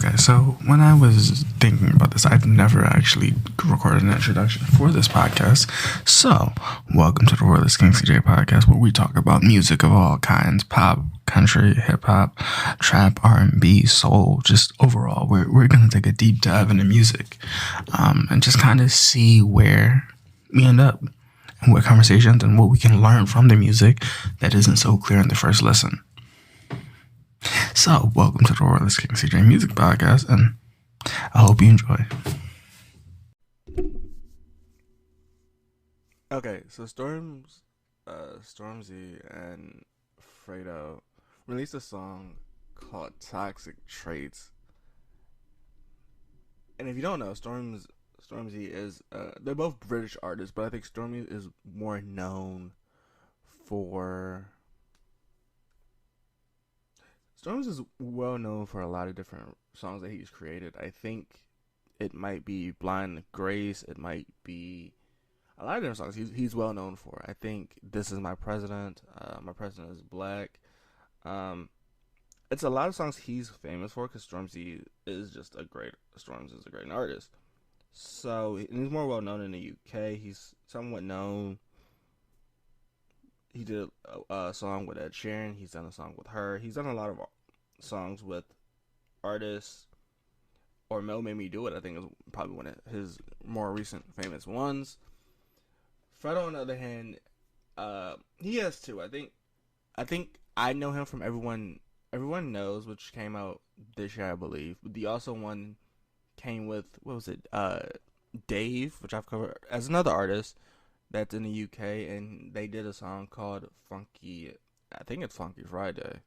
Okay, so when I was thinking about this, I've never actually recorded an introduction for this podcast. So, welcome to the Royalist King CJ podcast, where we talk about music of all kinds: pop, country, hip hop, trap, R&B, soul. Just overall, we're gonna take a deep dive into music, and just kind of see where we end up, and what conversations and what we can learn from the music that isn't so clear in the first listen. So, welcome to the Royalist King CJ Music Podcast, and I hope you enjoy. Okay, so Stormzy and Fredo released a song called "Toxic Traits," and if you don't know, Stormzy is they're both British artists, but I think Stormzy is more known for Stormzy is well known for a lot of different songs that he's created. I think it might be "Blind Grace," it might be a lot of different songs he's well known for. I think "This Is My President," "My President Is Black." Um, it's a lot of songs he's famous for because Stormzy is a great artist. So he's more well known in the UK. He's somewhat known. He did a song with Ed Sheeran. He's done a song with her. He's done a lot of songs with artists. Or Mel Made Me Do It, I think, is probably one of his more recent famous ones. Fredo, on the other hand, he has two. I think I know him from Everyone Knows, which came out this year, I believe. But the also one came with, what was it? Dave, which I've covered as another artist that's in the UK, and they did a song called Funky. I think it's Funky Friday.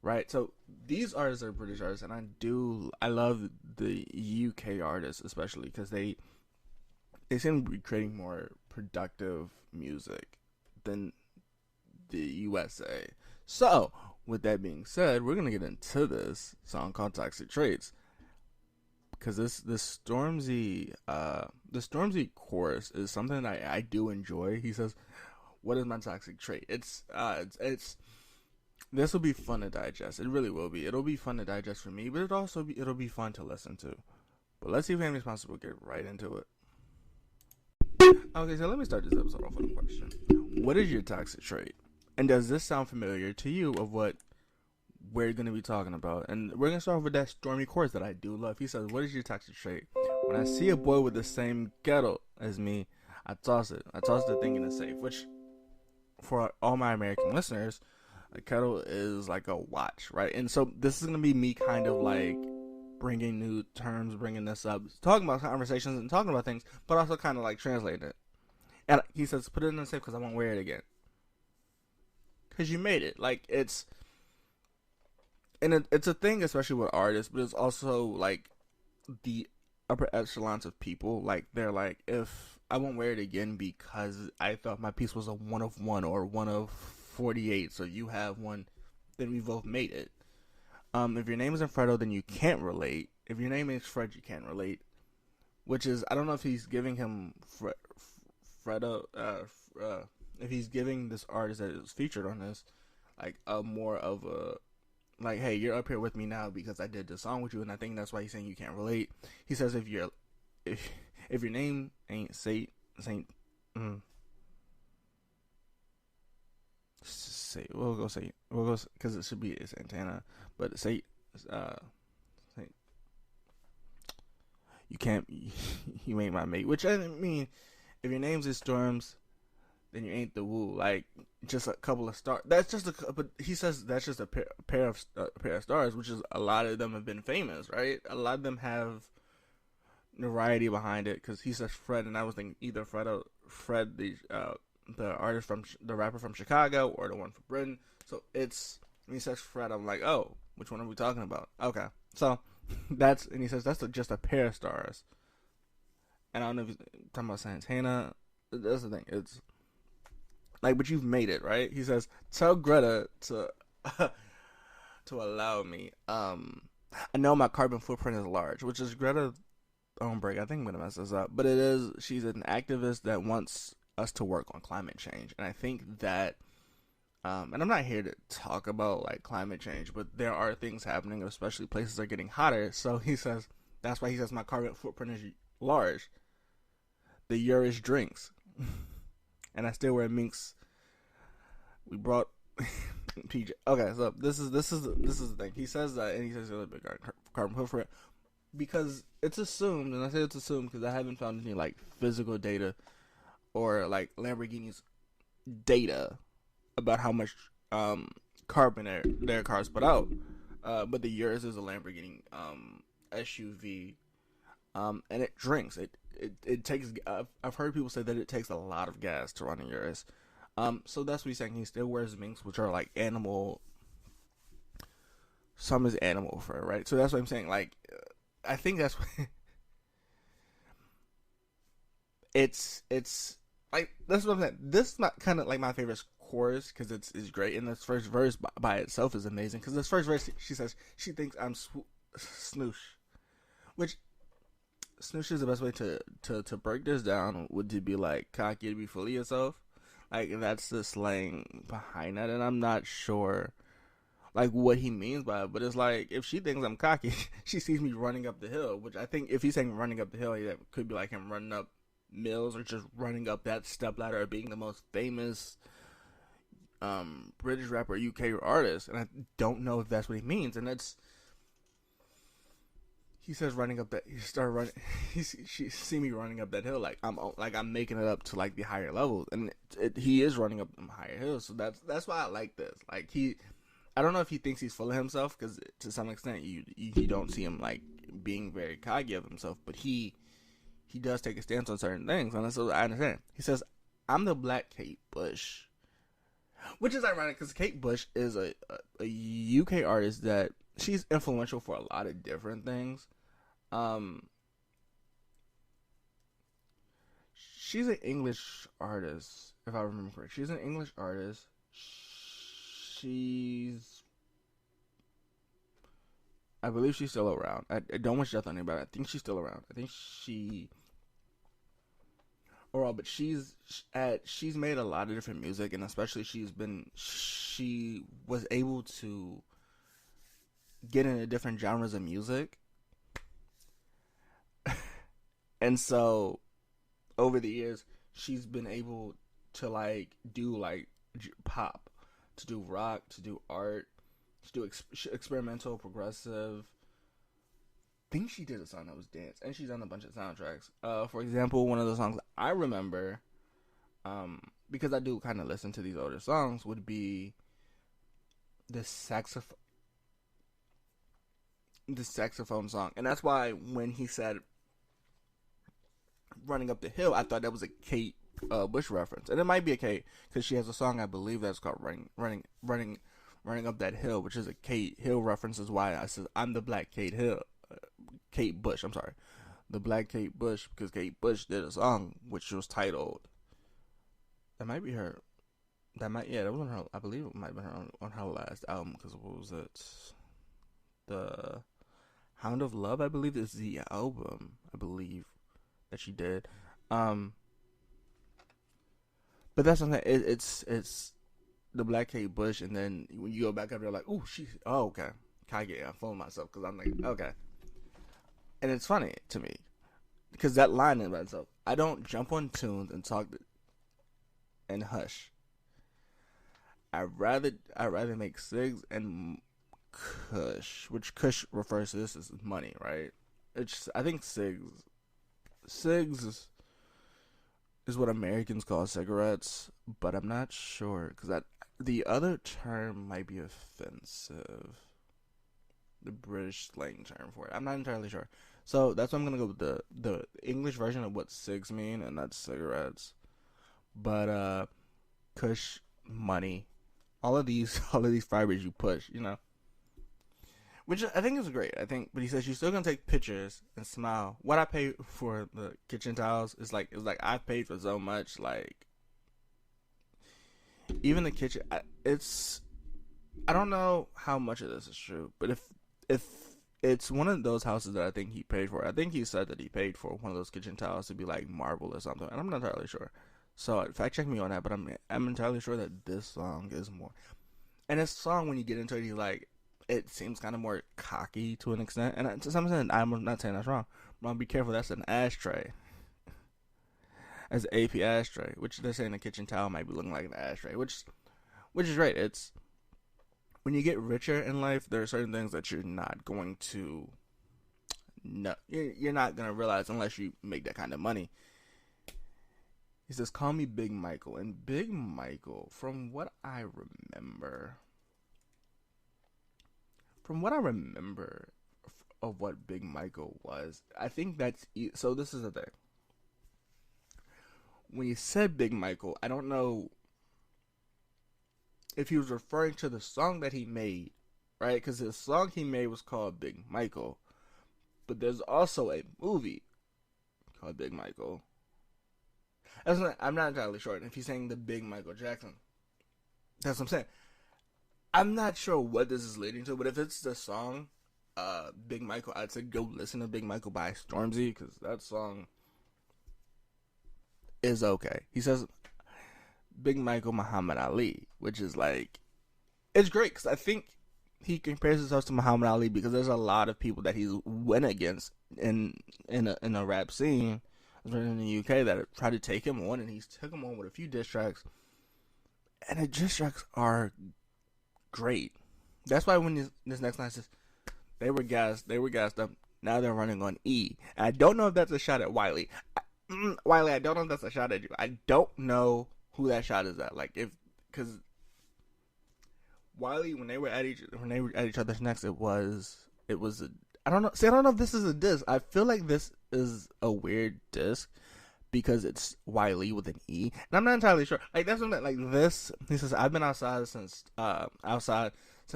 Right, so these artists are British artists, and I love the UK artists especially because they seem to be creating more productive music than the USA. So, with that being said, we're gonna get into this song called "Toxic Traits" because this Stormzy chorus is something I do enjoy. He says, "What is my toxic trait?" It's this will be fun to digest. It really will be. It'll be fun to digest for me, but it'll be fun to listen to. But let's see if Andy's possible get right into it. Okay, so let me start this episode off with a question. What is your toxic trait? And does this sound familiar to you of what we're going to be talking about? And we're going to start off with that Stormy chorus that I do love. He says, "What is your toxic trait? When I see a boy with the same ghetto as me, I toss it. I toss the thing in the safe." Which, for all my American listeners, a kettle is like a watch, right? And so this is going to be me kind of like bringing new terms, bringing this up, talking about conversations and talking about things, but also kind of like translating it. And he says, "Put it in the safe because I won't wear it again." Because you made it. Like, it's a thing, especially with artists, but it's also like the upper echelons of people. Like, they're like, if I won't wear it again because I thought my piece was a 1 of 1 or 1 of 48, so you have one, then we both made it. If your name isn't Fredo, then you can't relate. If your name is Fred, you can't relate. Which is, I don't know if he's giving him Fredo, if he's giving this artist that is featured on this, like, a more of a, like, hey, you're up here with me now because I did this song with you, and I think that's why he's saying you can't relate. He says if your name ain't Saint, we'll go because it should be Santana, but Saint, you can't, you ain't my mate. Which, I mean, if your name's is Storms, then you ain't the woo. Like, just a couple of stars. That's just but he says that's just a pair of stars, which is a lot of them have been famous, right? A lot of them have notoriety behind it because he says Fred, and I was thinking either Fred, the artist from the rapper from Chicago, or the one from Britain. So it's, when he says Fred, I'm like, oh, which one are we talking about? Okay, so and he says that's just a pair of stars. And I don't know if he's talking about Santana. That's the thing. It's like, but you've made it, right? He says, "Tell Greta to to allow me. I know my carbon footprint is large," which is Greta Thunberg. I think I'm gonna mess this up, but it is. She's an activist that wants us to work on climate change, and I think that And I'm not here to talk about like climate change, but there are things happening, especially places are getting hotter. So he says that's why he says my carbon footprint is large. The Urish drinks, and I still wear minks. We brought PJ. Okay, so this is the thing. He says that, and he says a little bit carbon footprint because it's assumed, and I say it's assumed because I haven't found any like physical data or like Lamborghini's data about how much carbon their cars put out. But the yours is a Lamborghini SUV, and it drinks. It takes. I've heard people say that it takes a lot of gas to run a Urus. So that's what he's saying. He still wears minks, which are like animal. Some is animal fur, right? So that's what I'm saying. Like, I think that's what it's like that's what I'm saying. This is not kind of like my favorite chorus because it's great, and this first verse by itself is amazing. Because this first verse, she says she thinks I'm snoosh, which snoosh is the best way to break this down. Would to be like cocky to be full of yourself, like that's the slang behind that, and I'm not sure like what he means by it, but it's like if she thinks I'm cocky, she sees me running up the hill, which I think if he's saying running up the hill, it could be like him running up mills or just running up that step ladder or being the most famous British rapper, UK artist, and I don't know if that's what he means. And that's he says running up that he started running. She see me running up that hill like I'm making it up to like the higher levels, and he is running up them higher hills. So that's why I like this. Like I don't know if he thinks he's full of himself because to some extent you don't see him like being very cocky of himself, but he does take a stance on certain things, and so I understand. He says, "I'm the Black Kate Bush," which is ironic because Kate Bush is a UK artist that she's influential for a lot of different things. She's an English artist, if I remember correct. She's an English artist. I believe she's still around. I don't wish death on anybody. I think she's still around. I think but she's made a lot of different music, and especially she was able to get into different genres of music, and so over the years she's been able to like do like pop, to do rock, to do art, to do experimental, progressive. I think she did a song that was dance, and she's done a bunch of soundtracks. For example, one of the songs I remember, because I do kind of listen to these older songs, would be the saxophone song, and that's why when he said "Running Up the Hill," I thought that was a Kate Bush reference, and it might be a Kate because she has a song I believe that's called "Running Up That Hill," which is a Kate Hill reference. Is why I said I'm the Black Kate Hill. Kate Bush, I'm sorry, the Black Kate Bush, because Kate Bush did a song which was titled. That might be her. That was on her. I believe it might have been her on her last album. Because what was it? The Hound of Love, I believe, is the album. I believe that she did. But that's something. It's the Black Kate Bush, and then when you go back up, you're like, okay. I'm fooling myself because I'm like, okay. And it's funny to me because that line in by itself, I don't jump on tunes and talk and hush. I rather make cigs and kush, which kush refers to this as money, right? I think cigs is what Americans call cigarettes, but I'm not sure because the other term might be offensive. The British slang term for it. I'm not entirely sure. So that's why I'm gonna go with the English version of what cigs mean, and that's cigarettes. But kush, money, all of these fibers you push, which I think is great. But he says you're still gonna take pictures and smile. What I pay for the kitchen towels is like I paid for so much. Like even the kitchen, I don't know how much of this is true, but if it's one of those houses that I think he paid for. I think he said that he paid for one of those kitchen towels to be like marble or something, and I'm not entirely sure. So fact check me on that, but I'm entirely sure that this song is more. And this song, when you get into it, he's like, it seems kind of more cocky to an extent. And to some extent, I'm not saying that's wrong. But be careful, that's an ashtray. As an AP ashtray, which they're saying the kitchen towel might be looking like an ashtray, which is right. It's when you get richer in life, there are certain things that you're not going to no, you're not gonna realize unless you make that kind of money. He says, "Call me Big Michael," and Big Michael, from what I remember of what Big Michael was, I think that's so. This is the thing. When he said Big Michael, I don't know if he was referring to the song that he made, right? Because the song he made was called Big Michael, but there's also a movie called Big Michael. I'm not entirely sure if he's saying the Big Michael Jackson. That's what I'm saying. I'm not sure what this is leading to, but if it's the song Big Michael, I'd say go listen to Big Michael by Stormzy, because that song is okay. He says Big Michael Muhammad Ali, which is like, it's great because I think he compares himself to Muhammad Ali because there's a lot of people that he's went against in a rap scene in the UK that have tried to take him on, and he's took him on with a few diss tracks, and the diss tracks are great. That's why when this next line says they were gassed up, now they're running on E. And I don't know if that's a shot at Wiley. Wiley, I don't know if that's a shot at you. I don't know who that shot is at. Like, because Wiley, when they were at each other's necks, it was I don't know. See, I don't know if this is a diss. I feel like this is a weird diss because it's Wiley with an E, and I'm not entirely sure. Like, that's what like this. He says, "I've been outside since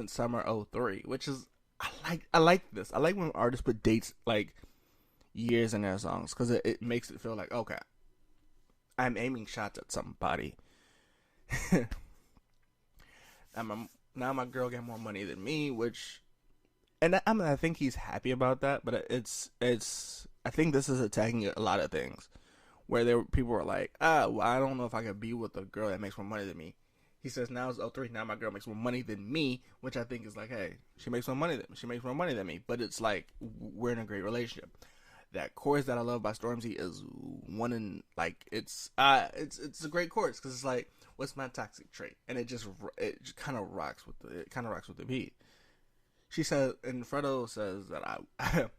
summer '03," which is I like this. I like when artists put dates like years in their songs because it makes it feel like, okay, I'm aiming shots at somebody. Now my girl got more money than me, which, and I think he's happy about that. But it's I think this is attacking a lot of things where people were like, well, I don't know if I could be with a girl that makes more money than me. He says now it's '03. Now my girl makes more money than me, which I think is like, hey, she makes more money than me. But it's like we're in a great relationship. That chorus that I love by Stormzy is one in like it's a great chorus because it's like, what's my toxic trait, and it kind of rocks with the beat. She says, and Fredo says that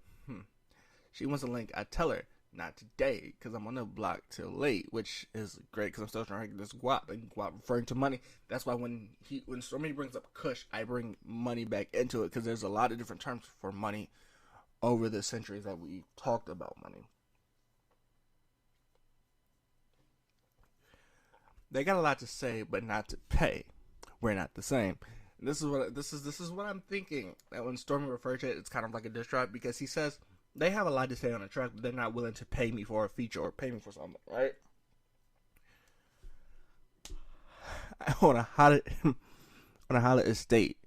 she wants a link. I tell her not today because I'm on the block till late, which is great because I'm still trying to get this guap, and guap referring to money. That's why when Stormy brings up Kush, I bring money back into it because there's a lot of different terms for money over the centuries that we talked about money. They got a lot to say, but not to pay. We're not the same. And this is what I'm thinking. That when Stormy referred to it, it's kind of like a diss track because he says they have a lot to say on a track, but they're not willing to pay me for a feature or pay me for something, right? I want a holiday estate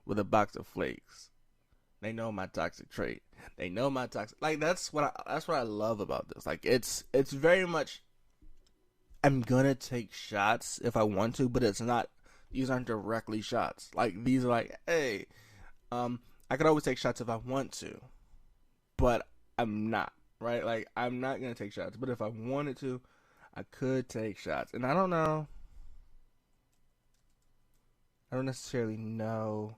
with a box of flakes. They know my toxic trait. They know my toxic. Like that's what I love about this. Like it's very much. I'm gonna take shots if I want to, but it's not. These aren't directly shots. Like these are like, hey, I could always take shots if I want to, but I'm not. Right? Like I'm not gonna take shots, but if I wanted to, I could take shots. And I don't know. I don't necessarily know.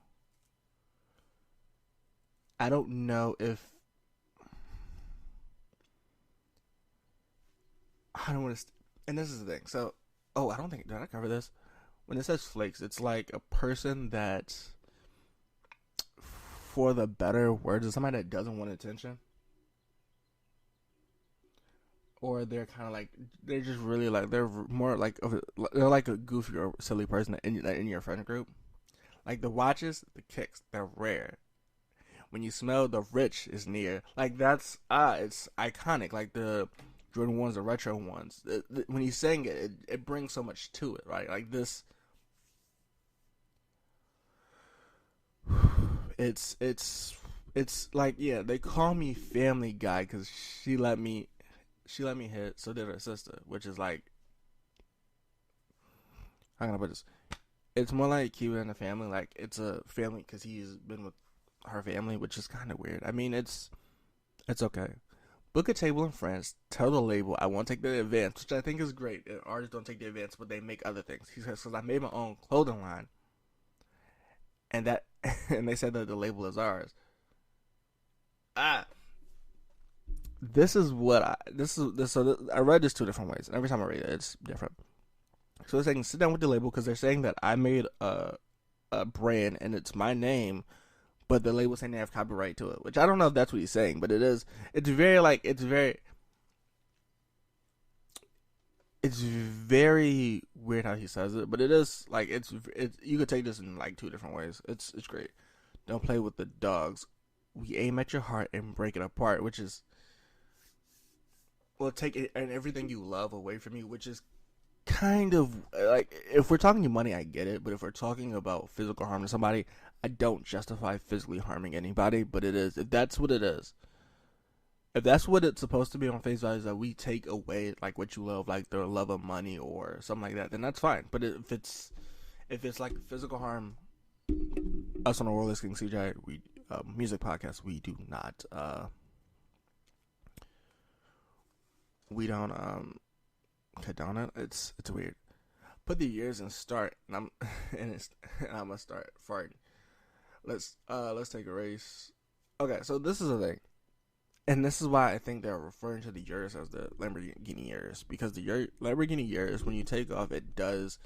I don't know if I don't want to. And this is the thing. So, I don't think did I cover this? When it says flakes, it's like a person that, for the better words, is somebody that doesn't want attention, or they're kind of like they're just really like they're more like they're like a goofy or silly person in your friend group. Like the watches, the kicks, they're rare. When you smell the rich is near. Like that's it's iconic. Like the Jordan ones, the retro ones. When he's saying it, it brings so much to it, right? Like this. It's like, yeah, they call me Family Guy because she let me hit. So did her sister, which is like How can I put this? It's more like keeping it in a family. Like it's a family because he's been with her family, which is kind of weird. I mean, it's okay. Book a table in France. Tell the label I won't take the advance, which I think is great. Artists don't take the advance, but they make other things. He says, "Because I made my own clothing line, and that, and they said that the label is ours." Ah, this is what I this is this. So I read this two different ways, and every time I read it, it's different. So they're saying sit down with the label because they're saying that I made a brand and it's my name, but the label saying they have copyright to it, which I don't know if that's what he's saying, but it is. It's very weird how he says it, but it is like it's you could take this in like two different ways. It's great. Don't play with the dogs. We aim at your heart and break it apart, which is will take it and everything you love away from you, which is kind of like if we're talking money, I get it, but if we're talking about physical harm to somebody, I don't justify physically harming anybody. But it is if that's what it is, if that's what it's supposed to be on face value, is that we take away like what you love, like the love of money or something like that, then that's fine. But if it's like physical harm, us on the World is King CJ, we music podcast, we don't condone it. It's weird. Put the years and start, and I'm and I'm gonna start farting. Let's take a race. Okay, so this is the thing, and this is why I think they're referring to the years as the Lamborghini years, because the Lamborghini years, when you take off, it does.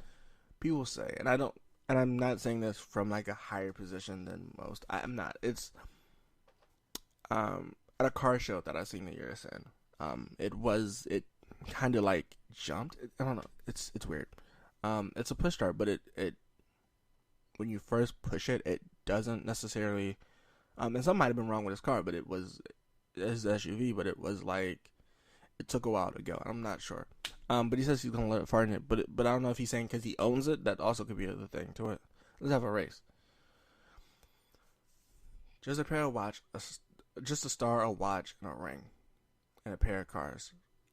People say, and I don't, and I'm not saying this from like a higher position than most. I'm not. It's at a car show that I seen the years in. It kind of like jumped. I don't know. It's weird. It's a push start, but it when you first push it, it doesn't necessarily. And something might have been wrong with his car, but it was his SUV, but it was like it took a while to go. I'm not sure. But he says he's gonna let it fart in it, but I don't know if he's saying because he owns it. That also could be another thing to it. Let's have a race. Just a pair of just a star, a watch, and a ring, and a pair of cars.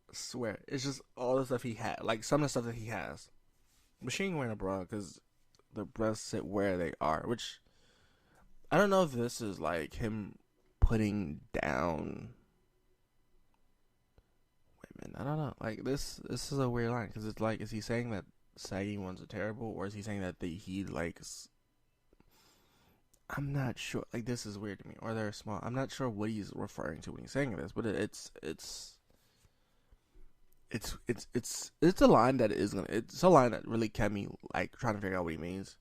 I swear, it's just all the stuff he had, like some of the stuff that he has. Machine wearing a bra because the breasts sit where they are, which I don't know if this is like him putting down women. I don't know. Like this is a weird line because it's like, is he saying that saggy ones are terrible, or is he saying that he likes? I'm not sure. Like this is weird to me. Or they're small. I'm not sure what he's referring to when he's saying this, but it's a line that is gonna. It's a line that really kept me like trying to figure out what he means.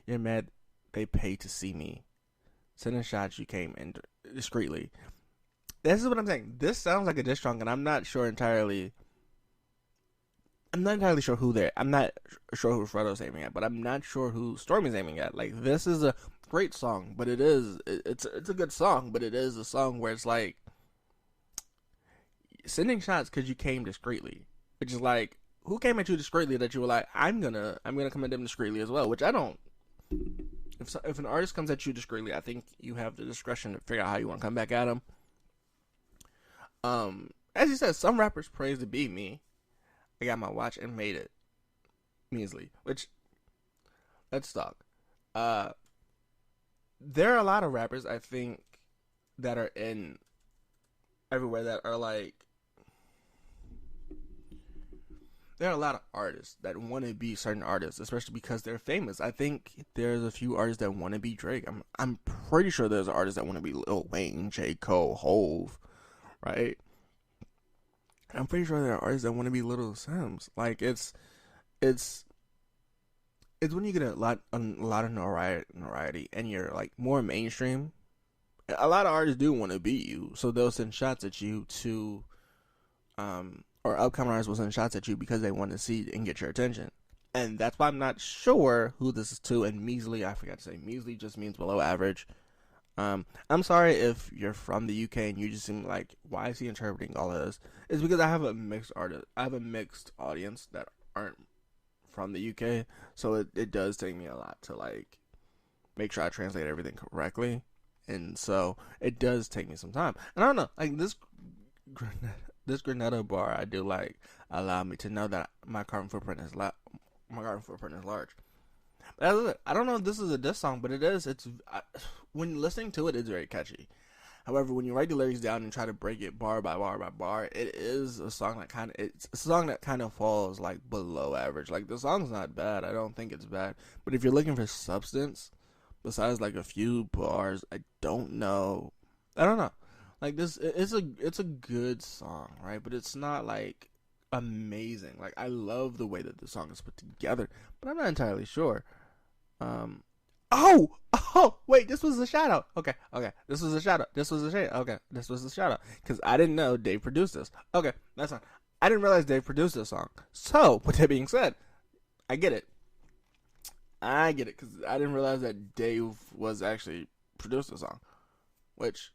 You're mad they pay to see me. Sending shots you came in discreetly. This is what I'm saying. This sounds like a diss song, and I'm not entirely sure who they're. I'm not sure who Fredo's aiming at, but I'm not sure who Stormy's aiming at. Like this is a great song, but it's a good song, but it is a song where it's like sending shots because you came discreetly, which is like who came at you discreetly that you were like I'm gonna come at them discreetly as well, which I don't. If an artist comes at you discreetly, I think you have the discretion to figure out how you want to come back at them. As you said, some rappers praise to be me. I got my watch and made it measly. Which, let's talk. There are a lot of rappers I think that are in everywhere that are like. There are a lot of artists that want to be certain artists, especially because they're famous. I think there's a few artists that want to be Drake. I'm pretty sure there's artists that want to be Lil Wayne, J. Cole, Hove, right? I'm pretty sure there are artists that want to be Little Sims. Like it's when you get a lot of notoriety and you're like more mainstream. A lot of artists do want to be you, so they'll send shots at you to, or upcoming artists will send shots at you because they want to see and get your attention. And that's why I'm not sure who this is to. And measly, I forgot to say, measly just means below average. I'm sorry if you're from the UK and you just seem like, why is he interpreting all of this? It's because I have a mixed audience that aren't from the UK, so it does take me a lot to like make sure I translate everything correctly, and so it does take me some time. And I don't know, like this, this Grenada bar I do like. Allow me to know that my carbon footprint is large. But I don't know if this is a diss song, but it is. When listening to it, it's very catchy. However, when you write the lyrics down and try to break it bar by bar by bar, it is a song that kind of falls like below average. Like the song's not bad. I don't think it's bad. But if you're looking for substance, besides like a few bars, I don't know. I don't know. Like it's a good song, right? But it's not like amazing. Like I love the way that the song is put together, but I'm not entirely sure. Oh, wait, this was a shout out. Okay, this was a shout out. This was a shout out. Because I didn't know Dave produced this. Okay, that's fine. I didn't realize Dave produced this song. So, with that being said, I get it. Because I didn't realize that Dave was actually produced the song. Which,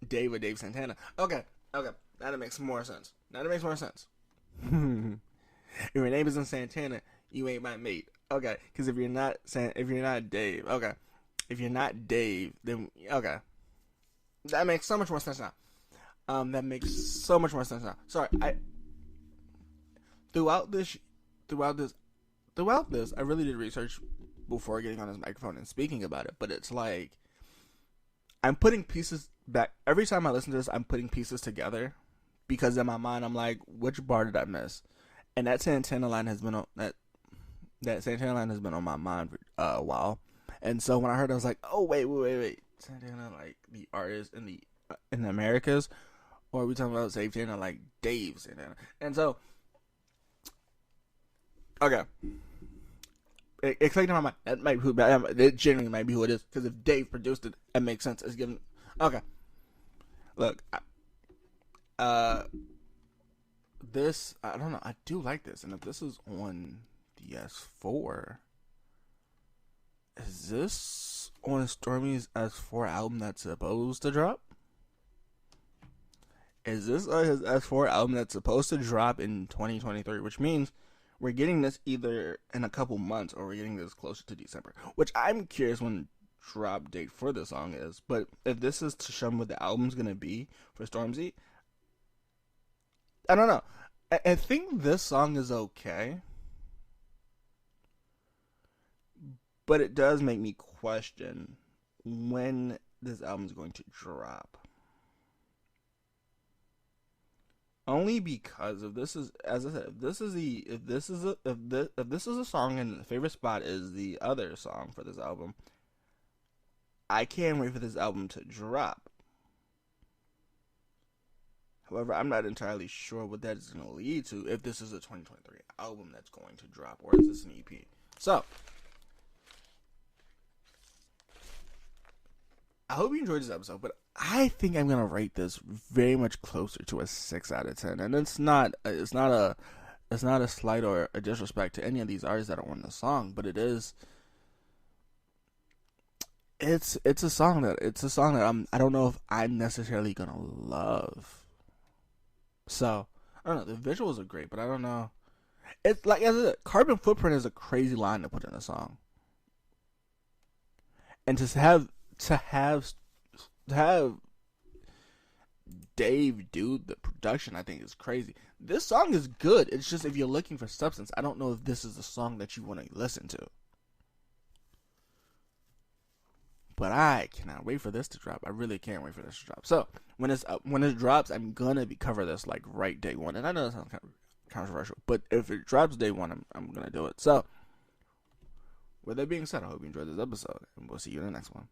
Dave with Dave Santana. Okay, that makes more sense. If your name isn't Santana, you ain't my mate. Okay, because if you're not Dave, okay, if you're not Dave, then okay, that makes so much more sense now. Sorry, throughout this, I really did research before getting on this microphone and speaking about it. But it's like I'm putting pieces back every time I listen to this. I'm putting pieces together because in my mind I'm like, which bar did I miss? And that Santana line has been on that Santana line has been on my mind for a while, and so when I heard it, I was like, oh wait, Santana, like the artist in the Americas, or are we talking about Santana like Dave Santana? And so, okay, it clicked in my mind. That might be it genuinely might be who it is, because if Dave produced it, it makes sense. It's given. Okay, look, this I don't know. I do like this, and if this is on the S4, is this on Stormy's S4 album that's supposed to drop? Is this his S4 album that's supposed to drop in 2023? Which means we're getting this either in a couple months or we're getting this closer to December. Which I'm curious when the drop date for the song is. But if this is to show me what the album's gonna be for Stormzy, I don't know. I think this song is okay, but it does make me question when this album is going to drop. Only because if this is, as I said, if this is a song and the favorite spot is the other song for this album, I can't wait for this album to drop. However, I'm not entirely sure what that is going to lead to, if this is a 2023 album that's going to drop, or is this an EP. So, I hope you enjoyed this episode, but I think I'm going to rate this very much closer to a 6 out of 10. And it's not a slight or a disrespect to any of these artists that are on the song, but it's a song that I don't know if I'm necessarily going to love. So, I don't know. The visuals are great, but I don't know. It's like, as I said, carbon footprint is a crazy line to put in a song. And to have Dave do the production, I think is crazy. This song is good. It's just if you're looking for substance, I don't know if this is the song that you want to listen to. But I cannot wait for this to drop. I really can't wait for this to drop. So when it drops, I'm gonna cover this like right day one. And I know that sounds kind of controversial, but if it drops day one, I'm gonna do it. So with that being said, I hope you enjoyed this episode, and we'll see you in the next one.